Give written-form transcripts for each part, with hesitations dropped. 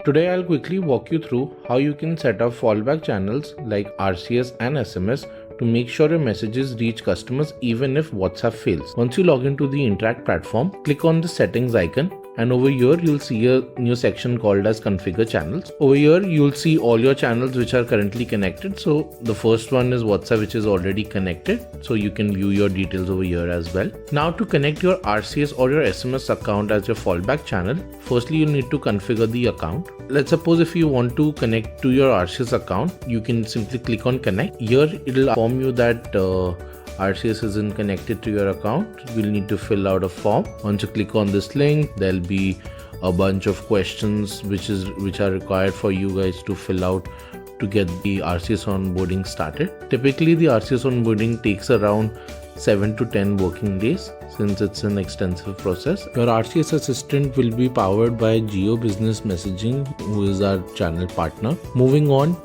Today I'll quickly walk you through how you can set up fallback channels like RCS and SMS to make sure your messages reach customers even if WhatsApp fails. Once you log into the Interakt platform, click on the settings icon, and over here you'll see a new section called as configure channels. Over here you'll see all your channels which are currently connected. So the first one is WhatsApp, which is already connected, so you can view your details over here as well. Now to connect your RCS or your SMS account as your fallback channel, firstly you need to configure the account. Let's suppose if you want to connect to your RCS account, you can simply click on connect. Here it'll inform you that RCS isn't connected to your account. You'll need to fill out a form. Once you click on this link, there'll be a bunch of questions which are required for you guys to fill out to get the RCS onboarding started. Typically the RCS onboarding takes around 7 to 10 working days since it's an extensive process. Your RCS assistant will be powered by Geo Business Messaging, who is our channel partner. Moving on,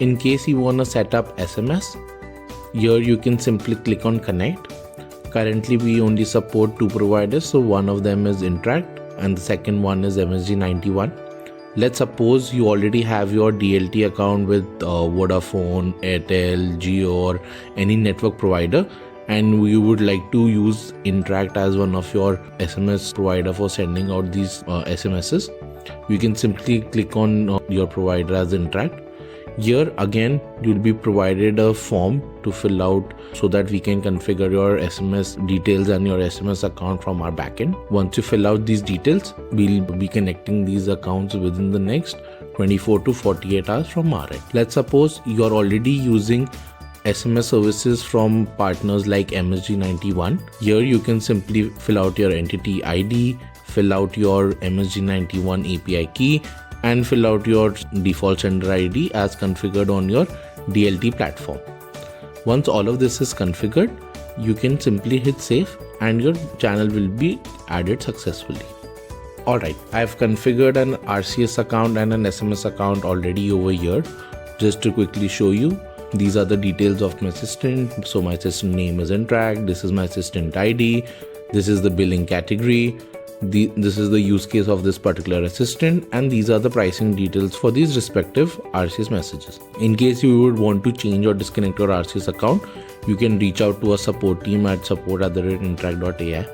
in case you want to set up SMS, here you can simply click on connect. Currently we only support two providers, so one of them is Interakt and the second one is MSG91. Let's suppose you already have your DLT account with Vodafone, Airtel, Jio or any network provider, and you would like to use Interakt as one of your SMS provider for sending out these SMSs. You can simply click on your provider as Interakt. Here again you'll be provided a form to fill out so that we can configure your SMS details and your SMS account from our backend. Once you fill out these details, we'll be connecting these accounts within the next 24 to 48 hours from our end. Let's suppose you're already using SMS services from partners like MSG91. Here you can simply fill out your entity ID, fill out your MSG91 API key, and fill out your default sender ID as configured on your DLT platform. Once all of this is configured, you can simply hit save and your channel will be added successfully. Alright, I've configured an RCS account and an SMS account already over here. Just to quickly show you, these are the details of my assistant. So my assistant name is Interakt, this is my assistant ID, this is the billing category, this is the use case of this particular assistant, and these are the pricing details for these respective RCS messages. In case you would want to change or disconnect your RCS account, you can reach out to our support team at support@interakt.ai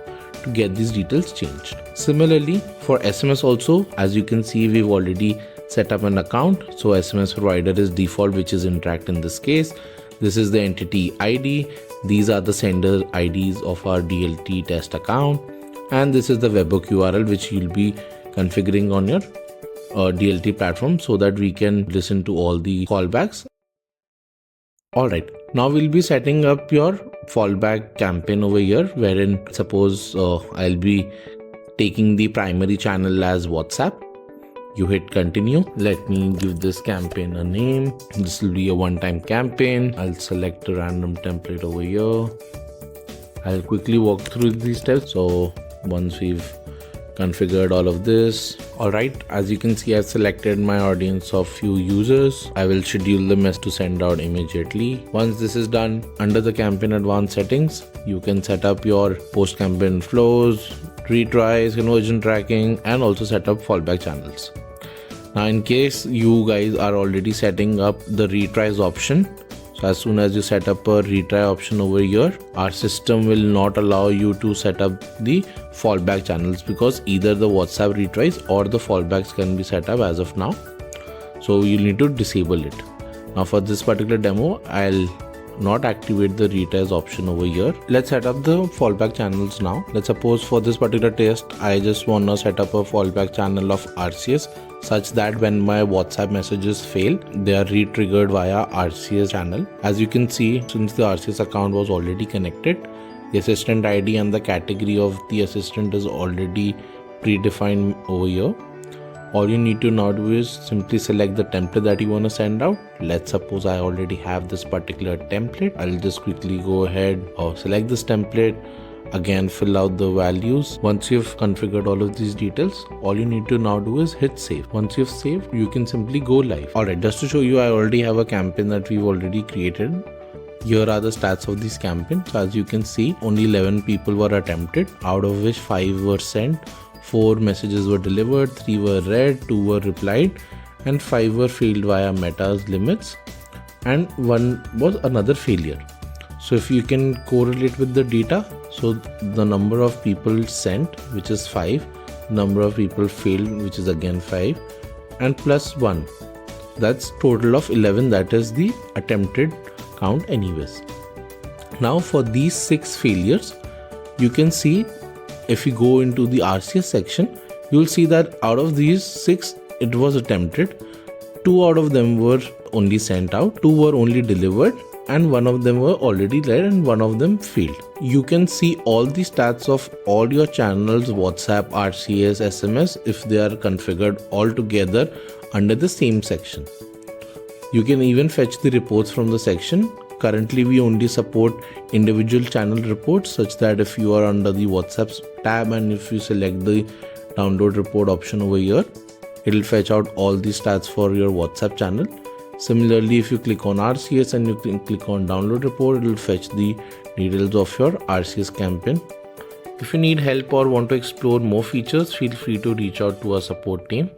to get these details changed. Similarly, for SMS also, as you can see, we've already set up an account. So SMS provider is default, which is Interakt in this case. This is the entity ID. These are the sender IDs of our DLT test account. And this is the webhook URL which you'll be configuring on your DLT platform so that we can listen to all the fallbacks. Alright, now we'll be setting up your fallback campaign over here, wherein suppose I'll be taking the primary channel as WhatsApp. You hit continue. Let me give this campaign a name. This will be a one-time campaign. I'll select a random template over here. I'll quickly walk through these steps. So once we've configured all of this, alright, as you can see, I've selected my audience of few users. I will schedule the message to send out immediately. Once this is done, under the campaign advanced settings, you can set up your post campaign flows, retries, conversion tracking, and also set up fallback channels. Now in case you guys are already setting up the retries option, so as soon as you set up a retry option over here, our system will not allow you to set up the fallback channels because either the WhatsApp retries or the fallbacks can be set up as of now. So you need to disable it. Now for this particular demo, I'll not activate the retries option over here. Let's set up the fallback channels now. Let's suppose for this particular test, I just want to set up a fallback channel of RCS such that when my WhatsApp messages fail, they are re-triggered via RCS channel. As you can see, since the RCS account was already connected, the assistant ID and the category of the assistant is already predefined over here. All you need to now do is simply select the template that you want to send out. Let's suppose I already have this particular template. I'll just quickly go ahead or select this template. Again, fill out the values. Once you've configured all of these details, all you need to now do is hit save. Once you've saved, you can simply go live. Alright, just to show you, I already have a campaign that we've already created. Here are the stats of this campaign. So as you can see, only 11 people were attempted, out of which 5 were sent, 4 messages were delivered, 3 were read, 2 were replied, and 5 were failed via Meta's limits, and 1 was another failure. So if you can correlate with the data, so the number of people sent, which is 5, number of people failed, which is again 5, and plus 1, that's total of 11. That is the attempted count anyways. Now for these 6 failures, you can see if you go into the RCS section, you'll see that out of these 6 it was attempted, 2 out of them were only sent out, 2 were only delivered, and 1 of them were already read and 1 of them failed. You can see all the stats of all your channels, WhatsApp, RCS, SMS, if they are configured all together under the same section. You can even fetch the reports from the section. Currently we only support individual channel reports, such that if you are under the WhatsApp tab and if you select the download report option over here, it will fetch out all the stats for your WhatsApp channel. Similarly, if you click on RCS and you click on download report, it will fetch the details of your RCS campaign. If you need help or want to explore more features, feel free to reach out to our support team.